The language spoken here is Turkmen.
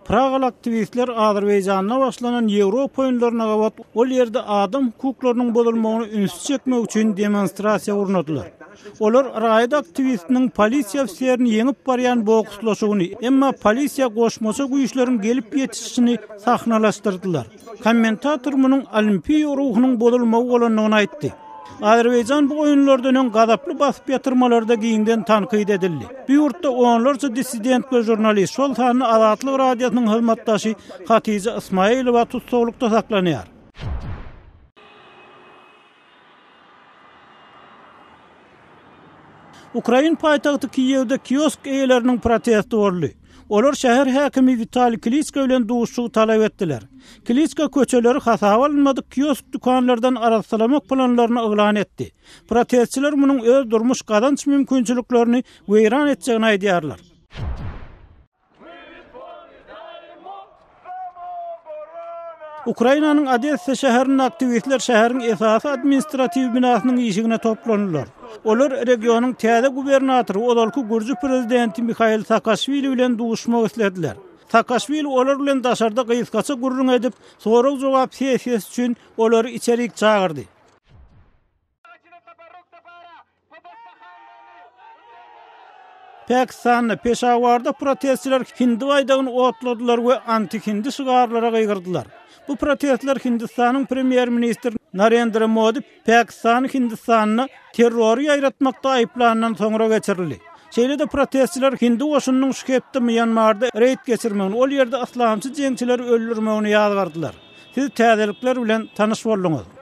Pragalı aktivistler Azerbaycan'a başlanan Avrupa oyunlarına gabat ol yerde adam hukuklarının bozulmagyny ünsüz çekmek üçin demonstrasiya urnadylar. Olar raýat aktivistiniň polisiýa ofisiýerini ýeňip barýan bokslaşygyny, emma polisiýa goşmaça güýçleriň gelip ýetişişini sahnalaşdyrdylar. Kommentator munyň olimpiýa ruhunyň bozulmagy bolanyny aýtdy. Azerbaycan bu oyunlardan öň gadaply basyp ýatyrmalarda giňden tanqid edildi. Bu ýurtda onlarca dissident we jurnalist şol sany Azatlyk radiosynyň hyzmatdaşy Hatice Ismailowa tutsawlykda saklanýar. Ukraina paýtagty Kiýewde kiosk eýeleriniň protesti boldy. Olar şäher häkimi Vitaliy Klitschko bilen duşuşy talap etdiler. Klitschko köçeleri hasaba alınmadyk kiosk dukanlardan aratsalamak planlaryny oglan etdi. Protestçiler munyň öz durmuş gazanç mümkinçiliklerini weýran etjegini aýdýarlar. Ukrainanyň Odessa şäheriniň aktivistler şäheriň esasy administrativ binasynyň ýyşigine toplandylar. Olar regionyň täze gubernatory Odolky Gürji prezidenti Mikhail Saakashvili bilen duşmak istediler. Saakashvili olar bilen daşarda gysgaça gurrun edip, sorak jogap sesiýesi üçin olary içerik çağırdy. Pakistan'da Peşawarda protestçiler Hindi baýdagyny otladylar we anti-Hindi şygarlara gaýgyrdylar. Bu protestler Hindistanyň premier ministri Narendra Modi Pakistany Hindistanyny terror ýaratmakda aýplanan soňra geçirildi. Şeýle-de protestçiler Hindi goşunynyň şükepde Myanmarda reýt geçirmegini, ol ýerde islamçy jeňçileri öldürmegini ýazgardylar. Siz täzelikler bilen tanyş boldunuz.